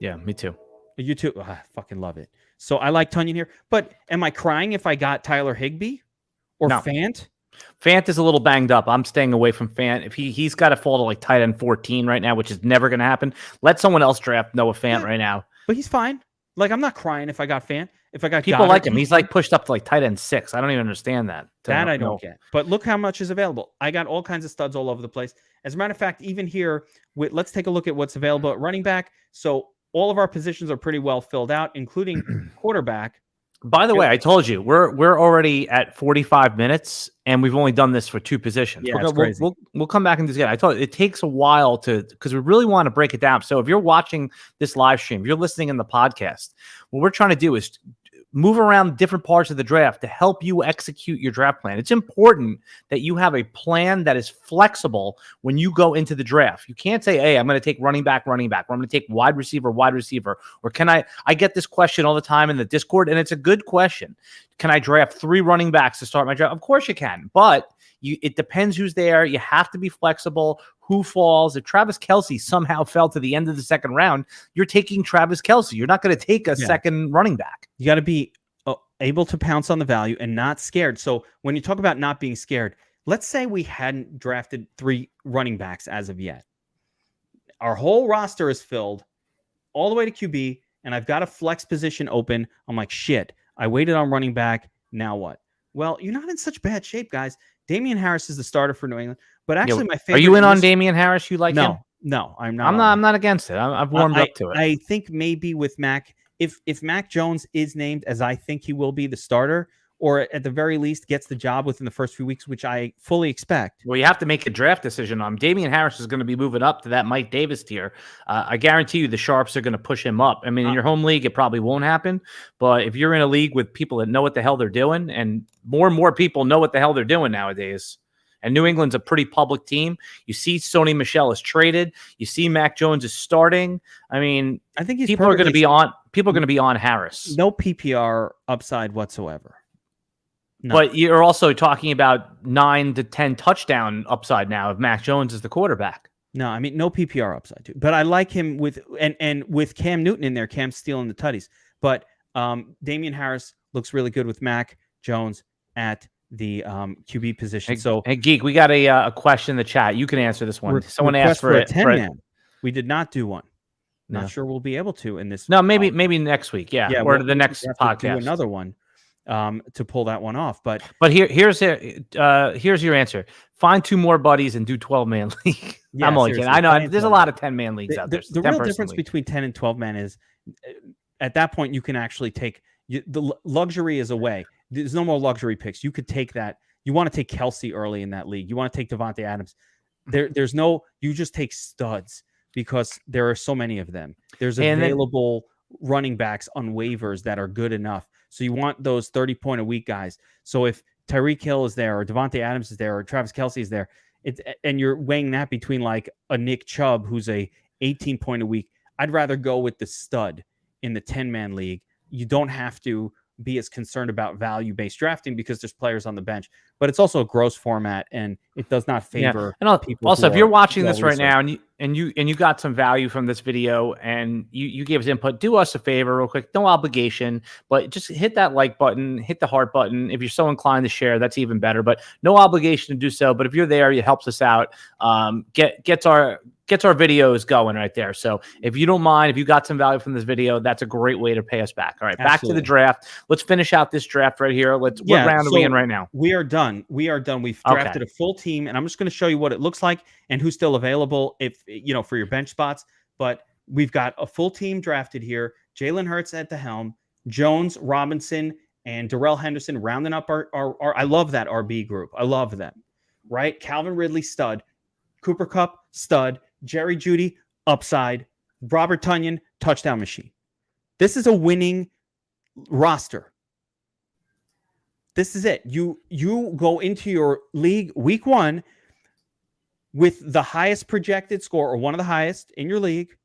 Yeah, me too. You too? Oh, I fucking love it. So I like Tunyon here, but am I crying if I got Tyler Higbee or No. Fant? Fant is a little banged up. I'm staying away from Fant. If he's got to fall to like tight end 14 right now, which is never going to happen. Let someone else draft Noah Fant right now. But he's fine. Like, I'm not crying if I got Fant. If I got people Goddard, like him, he's like pushed up to like tight end 6. I don't even understand that. That I don't get. But look how much is available. I got all kinds of studs all over the place. As a matter of fact, even here, let's take a look at what's available at running back. So all of our positions are pretty well filled out, including quarterback. By the way, I told you we're already at 45 minutes, and we've only done this for 2 positions. Yeah, it's crazy. We'll come back and do this again. I told you it takes a while because we really want to break it down. So if you're watching this live stream, if you're listening in the podcast, what we're trying to do is move around different parts of the draft to help you execute your draft plan. It's important that you have a plan that is flexible when you go into the draft. You can't say, hey, I'm going to take running back, or I'm going to take wide receiver, or can I get this question all the time in the Discord, and it's a good question. Can I draft 3 running backs to start my draft? Of course you can, but it depends who's there. You have to be flexible. Who falls? If Travis Kelce somehow fell to the end of the second round, you're taking Travis Kelce. You're not going to take a second running back. You got to be able to pounce on the value and not scared. So when you talk about not being scared, let's say we hadn't drafted 3 running backs as of yet. Our whole roster is filled all the way to QB, and I've got a flex position open. I'm like, shit, I waited on running back. Now what? Well, you're not in such bad shape, guys. Damian Harris is the starter for New England. But actually, my favorite. Are you in on Damian Harris? You like him? No, I'm not. I'm not against it. I've warmed up to it. I think maybe with Mac, if Mac Jones is named as I think he will be the starter, or at the very least gets the job within the first few weeks, which I fully expect. Well, you have to make a draft decision on. Damian Harris is going to be moving up to that Mike Davis tier. I guarantee you the Sharps are going to push him up. I mean, in your home league, it probably won't happen. But if you're in a league with people that know what the hell they're doing, and more people know what the hell they're doing nowadays, and New England's a pretty public team. You see Sony Michelle is traded. You see Mac Jones is starting. I mean, I think people are going to be on Harris. No PPR upside whatsoever. No. But you're also talking about 9 to 10 touchdown upside now if Mac Jones is the quarterback. No, I mean, no PPR upside too. But I like him with Cam Newton in there. Cam's stealing the tutties. But Damian Harris looks really good with Mac Jones at the QB position. Hey, Geek, we got a question in the chat. You can answer this one. Someone asked for a 10-man. We did not do one. Not sure we'll be able to in this. No, maybe next week. Yeah, or the next podcast. Do another one to pull that one off. But here's your answer. Find 2 more buddies and do 12-man league. Yeah, I'm only kidding. I know there's a lot of 10-man leagues out there. The real difference between 10 and 12-man is at that point you can actually take the luxury is away. There's no more luxury picks. You could take that. You want to take Kelce early in that league. You want to take Devontae Adams. There's no. You just take studs because there are so many of them. There's available running backs on waivers that are good enough. So you want those 30-point-a-week guys. So if Tyreek Hill is there, or Devontae Adams is there, or Travis Kelce is there, and you're weighing that between like a Nick Chubb who's a 18-point-a-week, I'd rather go with the stud in the 10-man league. You don't have to be as concerned about value-based drafting because there's players on the bench, but it's also a gross format and it does not favor people. Also, if you're watching this right now and you got some value from this video and you gave us input, do us a favor real quick, no obligation, but just hit that like button, hit the heart button. If you're so inclined to share, that's even better, but no obligation to do so. But if you're there, it helps us out. Gets our videos going right there. So if you don't mind, if you got some value from this video, that's a great way to pay us back. All right, back to the draft. Let's finish out this draft right here. What round are we in right now? We are done. We've drafted a full team, and I'm just going to show you what it looks like and who's still available if for your bench spots. But we've got a full team drafted here. Jalen Hurts at the helm, Jones, Robinson, and Darrell Henderson rounding up our I love that RB group. I love them. Right? Calvin Ridley, stud. Cooper Kupp, stud. Jerry Jeudy, upside. Robert Tonyan, touchdown machine. This is a winning roster. This is it. You go into your league week 1 with the highest projected score or one of the highest in your league,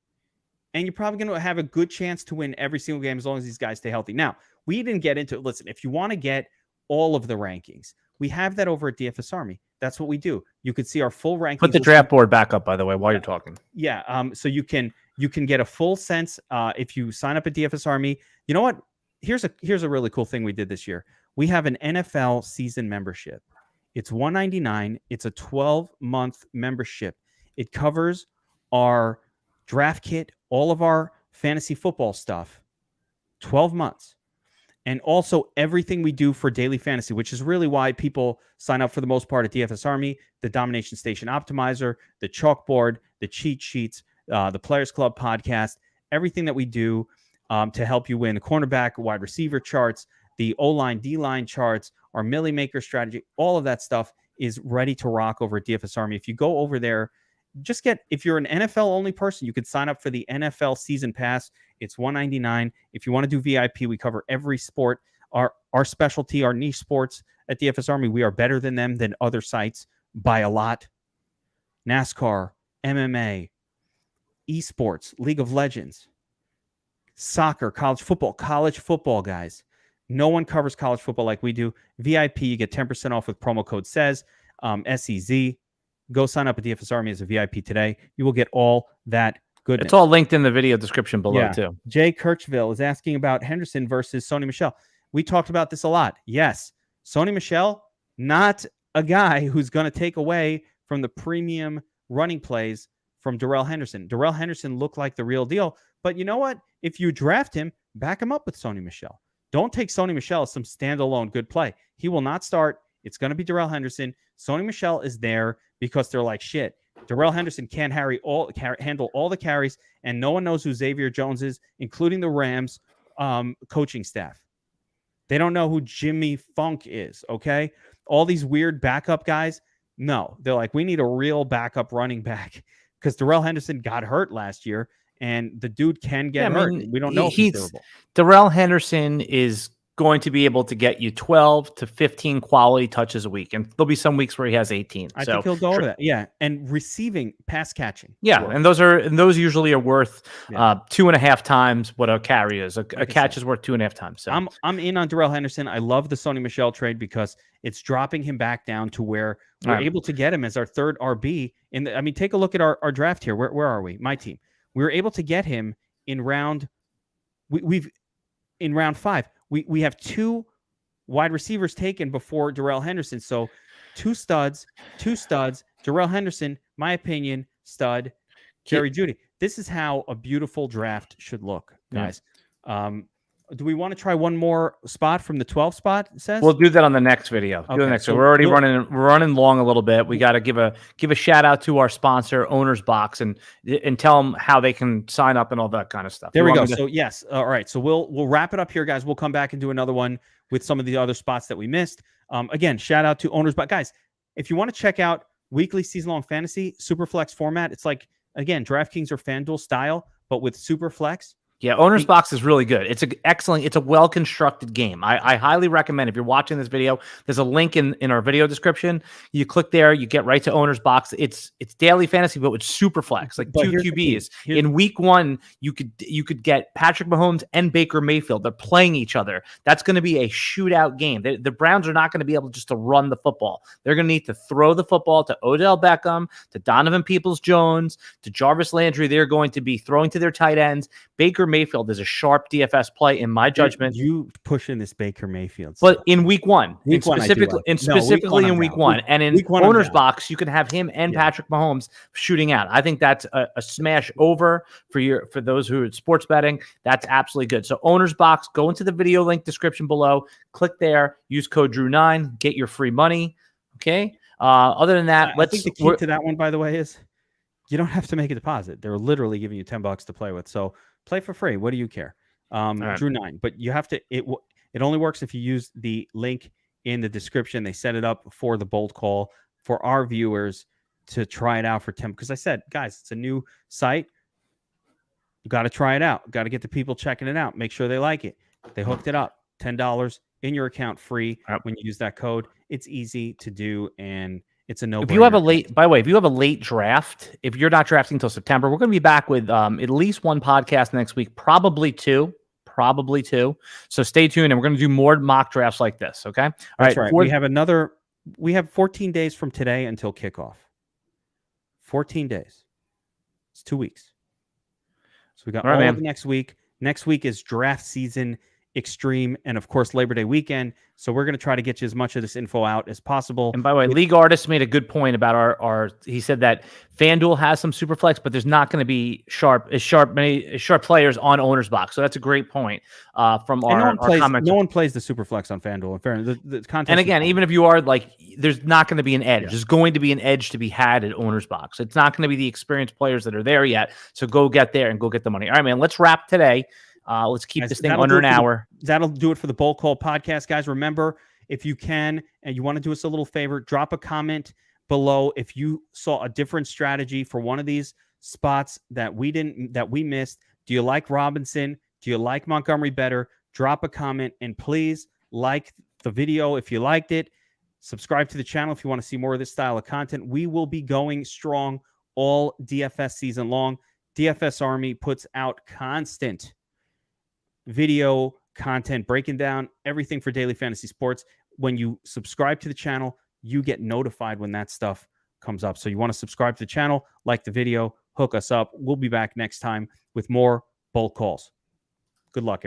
and you're probably going to have a good chance to win every single game as long as these guys stay healthy. Now, we didn't get into it. Listen, if you want to get all of the rankings, we have that over at DFS Army. That's what we do. You could see our full rankings. Put the draft board back up, by the way, while you're talking. Yeah. So you can get a full sense if you sign up at DFS Army. You know what? Here's a really cool thing we did this year. We have an NFL season membership. It's $199. It's a 12-month membership. It covers our draft kit, all of our fantasy football stuff, 12 months. And also everything we do for daily fantasy, which is really why people sign up for the most part at DFS Army, the Domination Station Optimizer, the Chalkboard, the cheat sheets, the Players Club podcast, everything that we do to help you win the cornerback, wide receiver charts, the O-line, D-line charts, our Millie Maker strategy, all of that stuff is ready to rock over at DFS Army. If you go over there, if you're an NFL only person, you could sign up for the NFL season pass. It's $199. If you want to do VIP, we cover every sport. Our specialty, our niche sports at DFS Army, we are better than them, than other sites by a lot. NASCAR, MMA, esports, League of Legends, soccer, college football, guys. No one covers college football like we do. VIP, you get 10% off with promo code SEZ, SEZ. Go sign up at DFS Army as a VIP today. You will get all that goodness. It's all linked in the video description below, too. Jay Kirchville is asking about Henderson versus Sony Michelle. We talked about this a lot. Yes, Sony Michelle, not a guy who's going to take away from the premium running plays from Darrell Henderson. Darrell Henderson looked like the real deal. But you know what? If you draft him, back him up with Sony Michelle. Don't take Sony Michelle as some standalone good play. He will not start. It's going to be Darrell Henderson. Sony Michelle is there because they're like, shit, Darrell Henderson can't handle all the carries, and no one knows who Xavier Jones is, including the Rams coaching staff. They don't know who Jimmy Funk is, okay? All these weird backup guys, no. They're like, we need a real backup running back because Darrell Henderson got hurt last year, and the dude can get hurt. We don't know if he's durable. Darrell Henderson is going to be able to get you 12 to 15 quality touches a week. And there'll be some weeks where he has 18. I think he'll go over that. Yeah. And receiving, pass catching. Yeah. And those usually are worth 2.5 times what a carry is. A catch is worth 2.5 times. So I'm in on Darrell Henderson. I love the Sony Michelle trade because it's dropping him back down to where we're able to get him as our third RB. Take a look at our draft here. Where are we? My team. We were able to get him in round. In round 5. We have 2 wide receivers taken before Darrell Henderson. So 2 studs, Darrell Henderson, my opinion, stud, Jerry Jeudy. This is how a beautiful draft should look, guys. Yeah. Do we want to try one more spot from the 12 spot? We'll do that on the next video. Okay. So we're already running long a little bit. We got to give a shout out to our sponsor, Owner's Box, and tell them how they can sign up and all that kind of stuff. There we go. So yes, all right. So we'll wrap it up here, guys. We'll come back and do another one with some of the other spots that we missed. Again, shout out to Owner's Box, guys. If you want to check out weekly season-long fantasy Superflex format, it's like again DraftKings or FanDuel style, but with Superflex. Yeah, Owner's Box is really good. It's it's a well-constructed game. I highly recommend if you're watching this video, there's a link in our video description. You click there, you get right to Owner's Box. It's daily fantasy, but with Superflex, like 2 QBs. In week 1, you could get Patrick Mahomes and Baker Mayfield. They're playing each other. That's going to be a shootout game. The Browns are not going to be able just to run the football. They're going to need to throw the football to Odell Beckham, to Donovan Peoples-Jones, to Jarvis Landry. They're going to be throwing to their tight ends. Baker Mayfield is a sharp DFS play in my judgment. You pushing this Baker Mayfield stuff. But in week 1, specifically in week 1, and in Owner's Box, you can have him and Patrick Mahomes shooting out. I think that's a smash over for those who are sports betting. That's absolutely good. So Owner's Box, go into the video link description below, click there, use code Drew9, get your free money. Okay. Other than that, I think the key to that one, by the way, is you don't have to make a deposit. They're literally giving you $10 to play with. So play for free. What do you care? Right. Drew9. But you have to. It only works if you use the link in the description. They set it up for the bold call for our viewers to try it out for 10. Because I said, guys, it's a new site. You got to try it out. Got to get the people checking it out. Make sure they like it. They hooked it up. $10 in your account free when you use that code. It's easy to do, and it's a no-brainer. If you have a late draft, if you're not drafting until September, we're going to be back with at least one podcast next week, probably two. So stay tuned, and we're going to do more mock drafts like this. Okay. All That's right. We have 14 days from today until kickoff. 14 days. It's 2 weeks. So we got all of next week. Next week is draft season Extreme, and of course Labor Day weekend. So we're going to try to get you as much of this info out as possible. And by the way, League Artist made a good point about our he said that FanDuel has some Superflex, but there's not going to be sharp players on owner's box. So that's a great point from our comments. No one plays the Superflex on FanDuel. In fairness, the contest. And again, even if you are like, there's not going to be an edge. Yeah. There's going to be an edge to be had at owner's box. It's not going to be the experienced players that are there yet. So go get there and go get the money. All right, man, let's wrap today. Let's keep this thing under an hour. That'll do it for the Bold Call podcast, guys. Remember, if you can and you want to do us a little favor, drop a comment below if you saw a different strategy for one of these spots that we missed. Do you like Robinson? Do you like Montgomery better? Drop a comment, and please like the video if you liked it. Subscribe to the channel if you want to see more of this style of content. We will be going strong all DFS season long. DFS Army puts out constant video content breaking down everything for daily fantasy sports. When you subscribe to the channel, you get notified when that stuff comes up. So you want to subscribe to the channel, like the video, hook us up. We'll be back next time with more Bold Calls. Good luck, everyone.